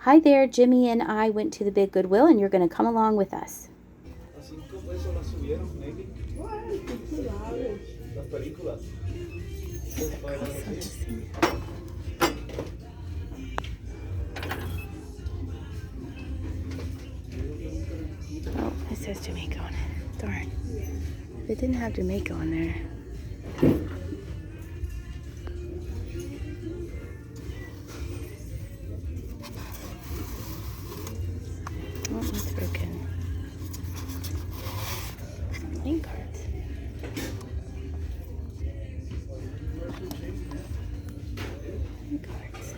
Hi there, Jimmy and I went to the big Goodwill and you're going to come along with us. Oh, it says Jamaica on it. Darn. It didn't have Jamaica on there. Oh, it's broken. Playing cards. Playing cards.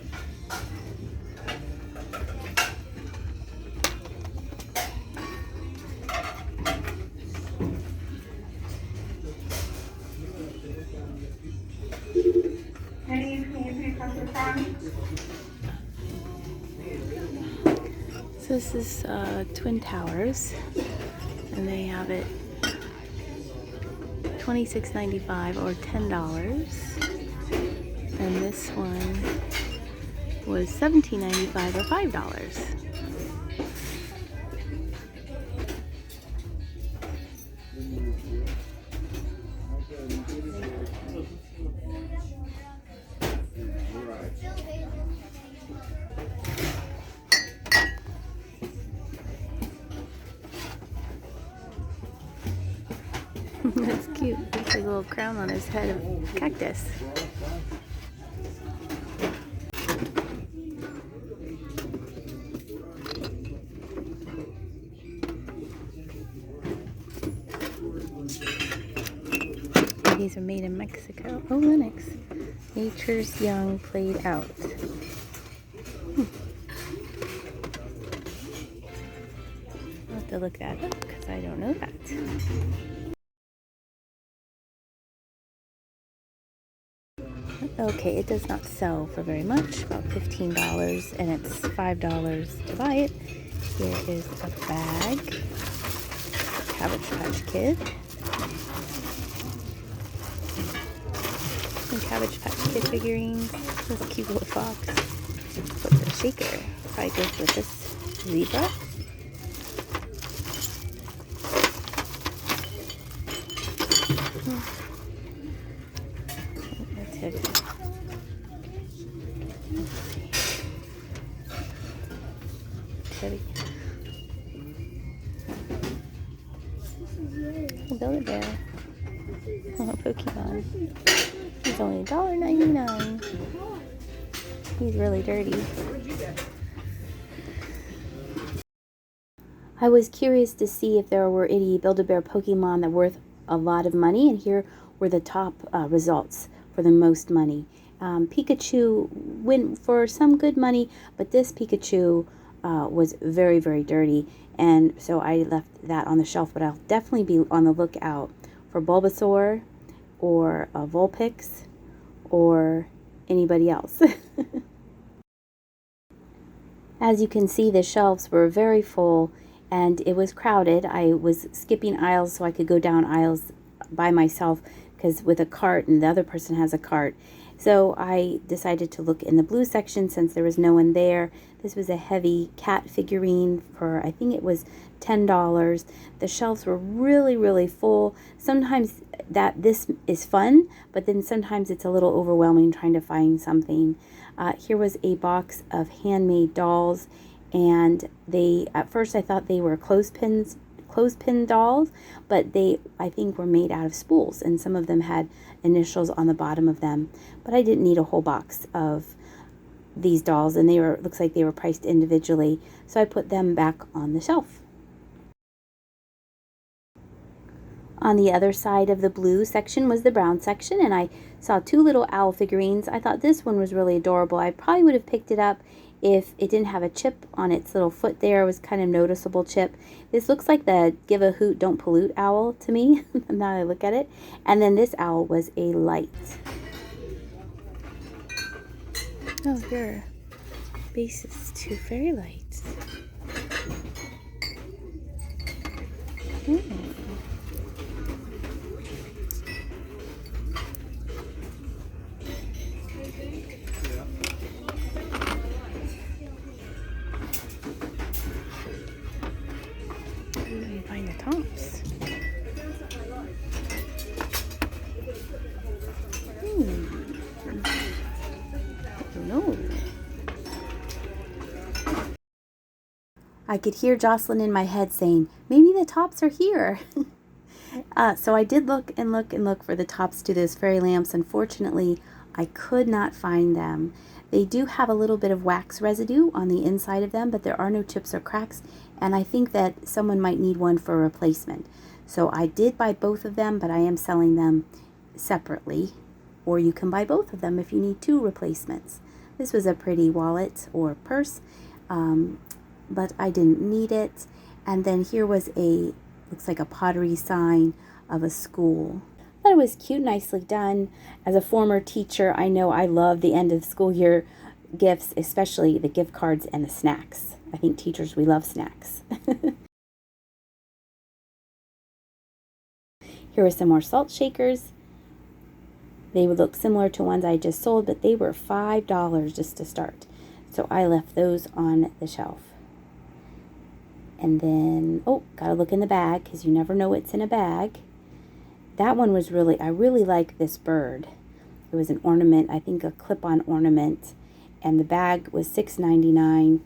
So this is Twin Towers, and they have it $26.95 or $10, and this one was $17.95 or $5. That's cute. It's like a little crown on his head of cactus. These are made in Mexico. Oh, Linux. Nature's Young played out. I'll have to look that up because I don't know that. Okay, it does not sell for very much, about $15, and it's $5 to buy it. Here is a bag, Cabbage Patch Kid. Some Cabbage Patch Kid figurines. This cute little fox. What's a shaker? Probably goes with this zebra. That's heavy. Heavy. Build-A-Bear. Oh, Pokemon. He's only $1.99. He's really dirty. I was curious to see if there were any Build-A-Bear Pokemon that were worth a lot of money, and here were the top results for the most money. Pikachu went for some good money, but this Pikachu was very, very dirty, and so I left that on the shelf, but I'll definitely be on the lookout for Bulbasaur or Vulpix or anybody else. As you can see, the shelves were very full and it was crowded. I was skipping aisles so I could go down aisles by myself because with a cart, and the other person has a cart. So I decided to look in the blue section since there was no one there. This was a heavy cat figurine for, I think it was $10. The shelves were really, really full. Sometimes this is fun, but then sometimes it's a little overwhelming trying to find something. Here was a box of handmade dolls, and at first I thought they were clothespin dolls, but they, I think, were made out of spools, and some of them had initials on the bottom of them. But I didn't need a whole box of these dolls, and looks like they were priced individually, so I put them back on the shelf. On the other side of the blue section was the brown section, and I saw two little owl figurines. I thought this one was really adorable. I probably would have picked it up if it didn't have a chip on its little foot there. It was kind of noticeable chip. This looks like the give a hoot, don't pollute owl to me, now I look at it. And then this owl was a light. Oh, your base is two fairy lights. I could hear Jocelyn in my head saying, maybe the tops are here. So I did look and look and look for the tops to those fairy lamps. Unfortunately, I could not find them. They do have a little bit of wax residue on the inside of them, but there are no chips or cracks, and I think that someone might need one for replacement. So I did buy both of them, but I am selling them separately, or you can buy both of them if you need 2 replacements. This was a pretty wallet or purse, but I didn't need it. And then here was looks like a pottery sign of a school. I thought it was cute, nicely done. As a former teacher, I know I love the end of school year gifts, especially the gift cards and the snacks. I think teachers, we love snacks. Here were some more salt shakers. They would look similar to ones I just sold, but they were $5 just to start. So I left those on the shelf. And then, oh, gotta look in the bag because you never know what's in a bag. That one was I really like this bird. It was an ornament, I think a clip-on ornament. And the bag was $6.99.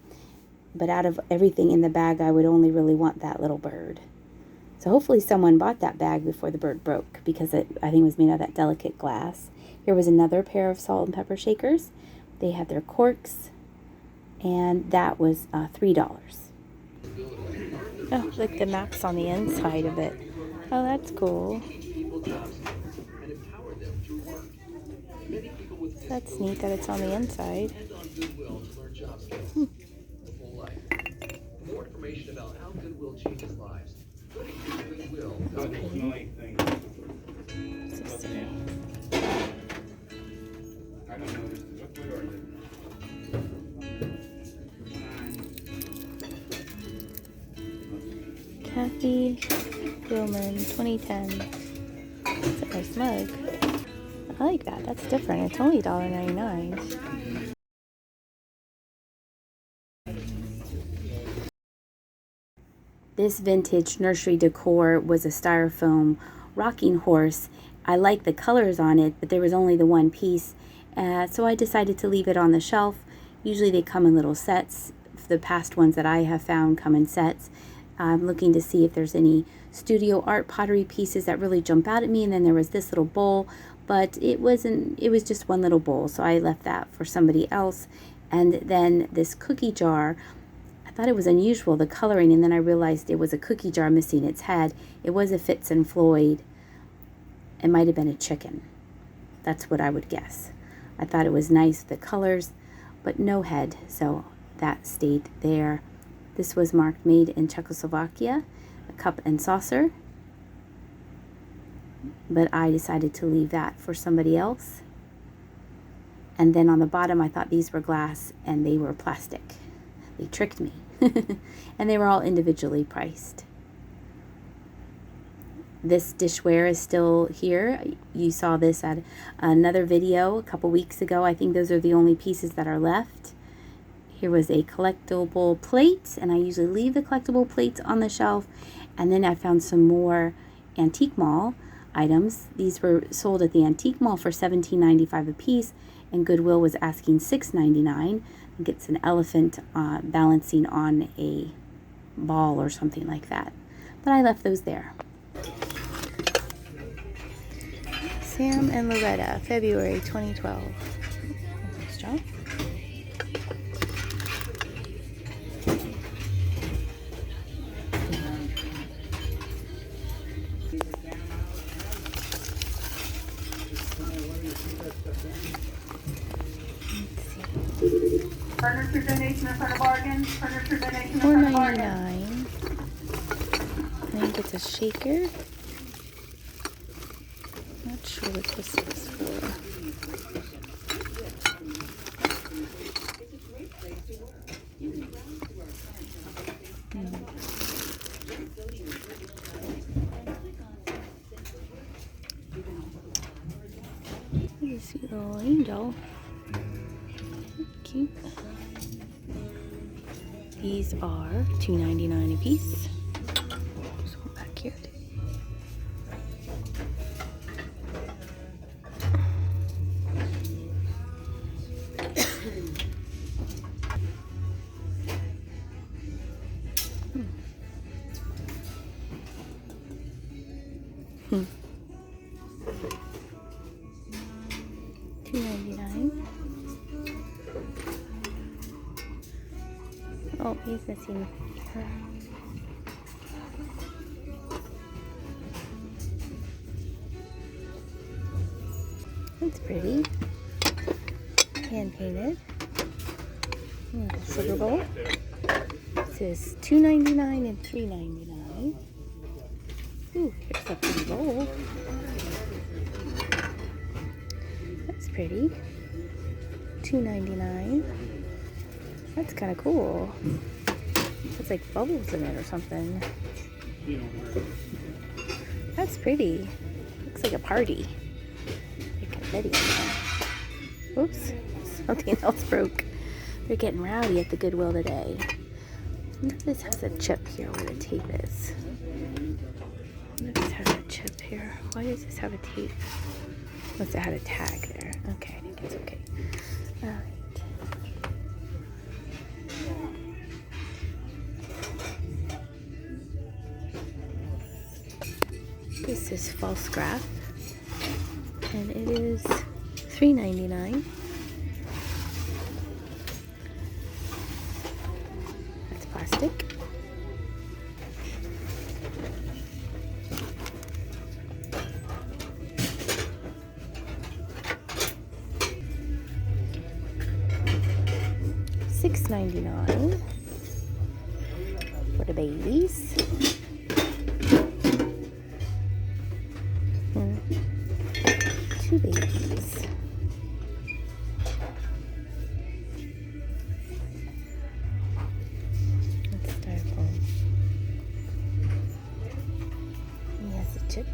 But out of everything in the bag, I would only really want that little bird. So hopefully someone bought that bag before the bird broke, because I think it was made out of that delicate glass. Here was another pair of salt and pepper shakers. They had their corks, and that was $3. Oh, look, the map's on the inside of it. Oh, that's cool. That's neat that it's on the inside. More information about how Goodwill changes lives. Kathy Gilman, 2010. That's a nice mug. I like that. That's different. It's only $1.99. This vintage nursery decor was a styrofoam rocking horse. I like the colors on it, but there was only the one piece. So I decided to leave it on the shelf. Usually they come in little sets. The past ones that I have found come in sets. I'm looking to see if there's any studio art pottery pieces that really jump out at me. And then there was this little bowl, but it was just one little bowl. So I left that for somebody else. And then this cookie jar, I thought it was unusual, the coloring, and then I realized it was a cookie jar missing its head. It was a Fitz and Floyd. It might have been a chicken. That's what I would guess. I thought it was nice, the colors, but no head, so that stayed there. This was marked made in Czechoslovakia, a cup and saucer, but I decided to leave that for somebody else. And then on the bottom, I thought these were glass and they were plastic. They tricked me. And they were all individually priced. This dishware is still here. You saw this at another video a couple weeks ago. I think those are the only pieces that are left. Here was a collectible plate, and I usually leave the collectible plates on the shelf. And then I found some more antique mall items. These were sold at the antique mall for $17.95 a piece, and Goodwill was asking $6.99. I think it's an elephant balancing on a ball or something like that. But I left those there. Sam and Loretta, February 2012. Nice job. Furniture donation in front of bargain. Furniture donation in $4.99. front of bargain. I think it's a shaker. Not sure what this is for. Look at this sweet little angel. Cute. These are $2.99 a piece. Just go back here. Oh, he's missing. That's pretty. Hand painted. Sugar bowl. This is $2.99 and $3.99. Ooh, here's a pretty bowl. That's pretty. $2.99. That's kind of cool. It's like bubbles in it or something. That's pretty. Looks like a party. Like a wedding. Oops, something else broke. They're getting rowdy at the Goodwill today. This has a chip here where the tape is. This has a chip here. Why does this have a tape? Must have had a tag there. Okay, I think it's okay. Alright. This is false scrap, and it is $3.99. That's plastic. $6.99 for the babies. Two babies. That's styrofoam. He has a chip.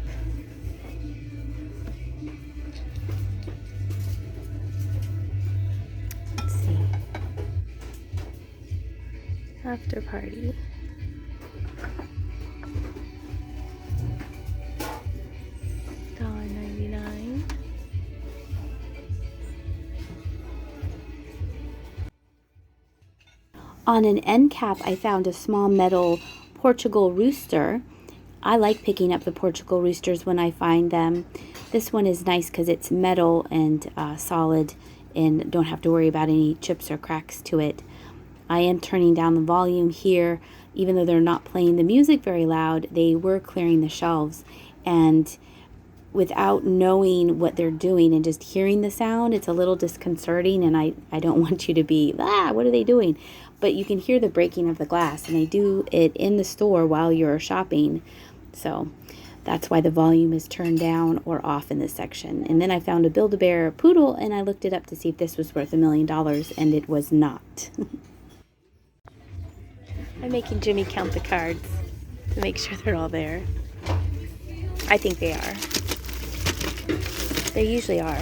Let's see. After party. $1.99. On an end cap, I found a small metal Portugal rooster. I like picking up the Portugal roosters when I find them. This one is nice because it's metal and solid and don't have to worry about any chips or cracks to it. I am turning down the volume here. Even though they're not playing the music very loud, they were clearing the shelves. And without knowing what they're doing and just hearing the sound, it's a little disconcerting, and I don't want you to be, what are they doing? But you can hear the breaking of the glass, and they do it in the store while you're shopping. So that's why the volume is turned down or off in this section. And then I found a Build-A-Bear poodle, and I looked it up to see if this was worth $1 million, and it was not. I'm making Jimmy count the cards to make sure they're all there. I think they are. They usually are.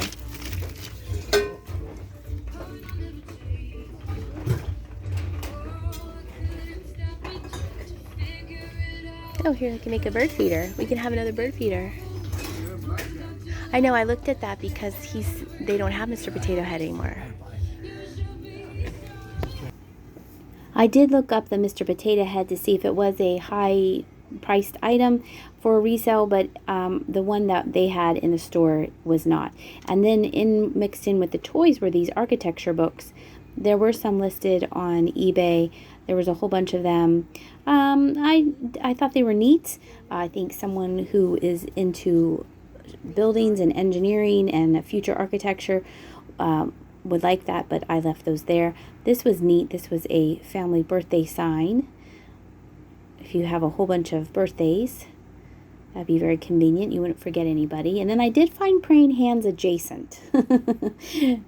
Oh, here, I can make a bird feeder. We can have another bird feeder. I know, I looked at that because they don't have Mr. Potato Head anymore. I did look up the Mr. Potato Head to see if it was a high-priced item for resale, but the one that they had in the store was not. And then mixed in with the toys were these architecture books. There were some listed on eBay. There was a whole bunch of them. I thought they were neat. I think someone who is into buildings and engineering and future architecture would like that, but I left those there. This was neat. This was a family birthday sign. If you have a whole bunch of birthdays, that'd be very convenient. You wouldn't forget anybody. And then I did find praying hands adjacent.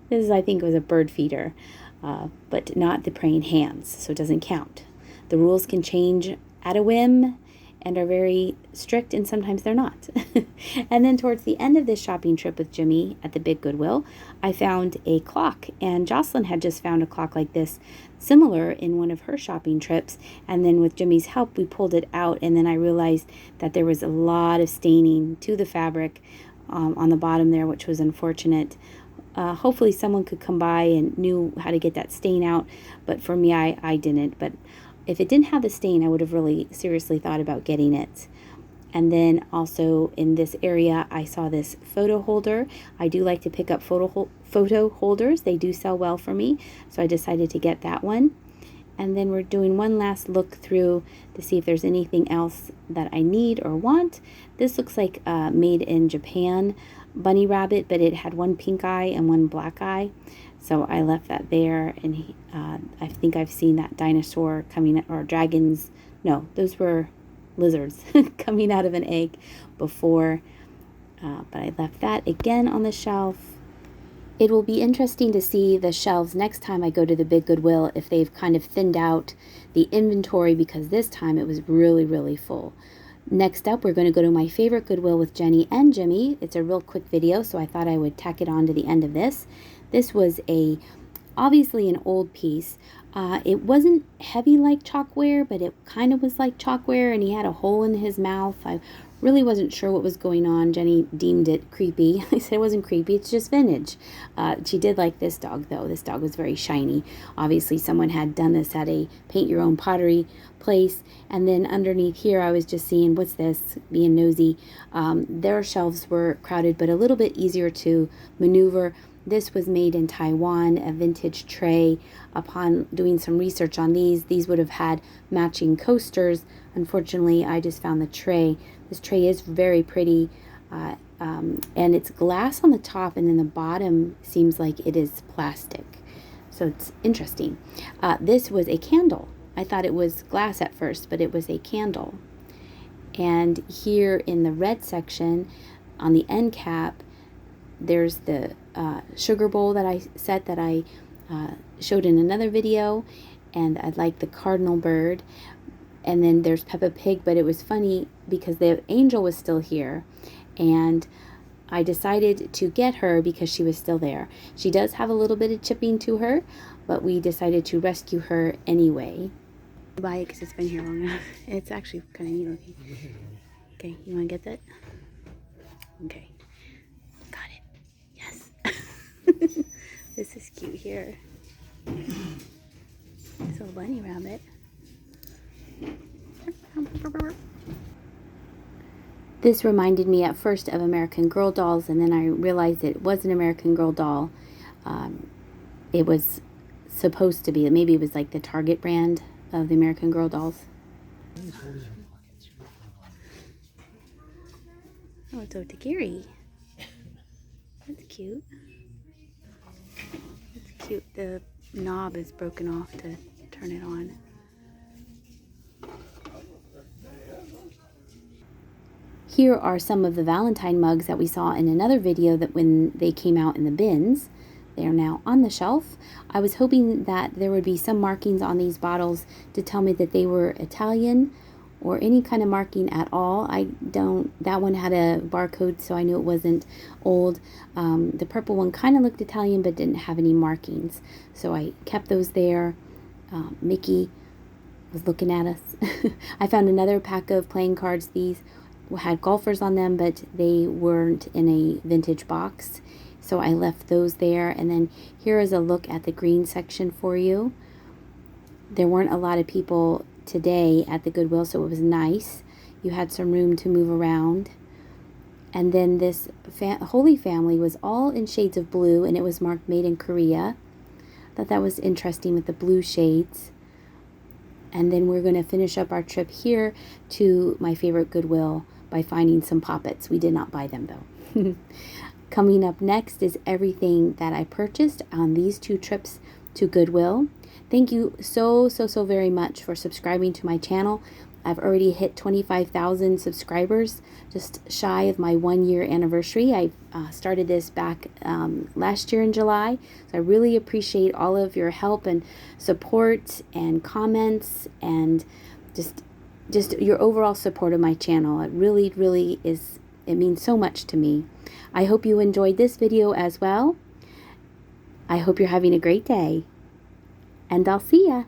This, I think, was a bird feeder, but not the praying hands, so it doesn't count. The rules can change at a whim and are very strict, and sometimes they're not. And then towards the end of this shopping trip with Jimmy at the big Goodwill, I found a clock, and Jocelyn had just found a clock like this similar in one of her shopping trips, and then with Jimmy's help we pulled it out, and then I realized that there was a lot of staining to the fabric on the bottom there, which was unfortunate. Hopefully someone could come by and knew how to get that stain out, but for me, I didn't. But if it didn't have the stain, I would have really seriously thought about getting it. And then also in this area, I saw this photo holder. I do like to pick up photo holders. They do sell well for me, so I decided to get that one. and then we're doing one last look through to see if there's anything else that I need or want. This looks like made in Japan bunny rabbit, but it had one pink eye and one black eye, so I left that there. And I think I've seen that dinosaur coming, or dragons, no, those were lizards coming out of an egg before, but I left that again on the shelf. It will be interesting to see the shelves next time I go to the big Goodwill, if they've kind of thinned out the inventory, because this time it was really, really full. Next up, we're going to go to my favorite Goodwill with Jenny and Jimmy. It's a real quick video, so I thought I would tack it on to the end of this. This was obviously an old piece. It wasn't heavy like chalkware, but it kind of was like chalkware, and he had a hole in his mouth. I really wasn't sure what was going on. Jenny deemed it creepy. I said it wasn't creepy, it's just vintage. She did like this dog, though. This dog was very shiny. Obviously, someone had done this at a paint-your-own pottery place. And then underneath here, I was just seeing, what's this, being nosy. Their shelves were crowded, but a little bit easier to maneuver. This was made in Taiwan, a vintage tray. Upon doing some research on these would have had matching coasters. Unfortunately, I just found the tray. This tray is very pretty, and it's glass on the top, and then the bottom seems like it is plastic. So it's interesting. This was a candle. I thought it was glass at first, but it was a candle. And here in the red section, on the end cap, there's the sugar bowl that I showed in another video, and I like the cardinal bird. And then there's Peppa Pig, but it was funny because the angel was still here, and I decided to get her because she was still there. She does have a little bit of chipping to her, but we decided to rescue her anyway. Buy it because it's been here long enough. It's actually kind of neat looking. Okay, you want to get that? Okay, got it. Yes. This is cute here. This little bunny rabbit. This reminded me at first of American Girl dolls, and then I realized it was an American Girl doll. It was supposed to be, maybe it was like the Target brand of the American Girl dolls. Oh, it's Otakiri. That's cute. It's cute. The knob is broken off to turn it on. Here are some of the Valentine mugs that we saw in another video that when they came out in the bins. They are now on the shelf. I was hoping that there would be some markings on these bottles to tell me that they were Italian, or any kind of marking at all. That one had a barcode, so I knew it wasn't old. The purple one kind of looked Italian but didn't have any markings, so I kept those there. Mickey was looking at us. I found another pack of playing cards. These had golfers on them, but they weren't in a vintage box, so I left those there. And then here is a look at the green section for you. There weren't a lot of people today at the Goodwill, so it was nice. You had some room to move around. And then this Holy Family was all in shades of blue, and it was marked made in Korea. Thought that was interesting with the blue shades. And then we're going to finish up our trip here to my favorite Goodwill by finding some poppets. We did not buy them though. Coming up next is everything that I purchased on these 2 trips to Goodwill. Thank you so very much for subscribing to my channel. I've already hit 25,000 subscribers, just shy of my 1-year anniversary. I started this back last year in July, so I really appreciate all of your help and support and comments, and just your overall support of my channel. It really is, it means so much to me. I hope you enjoyed this video as well. I hope you're having a great day, and I'll see ya.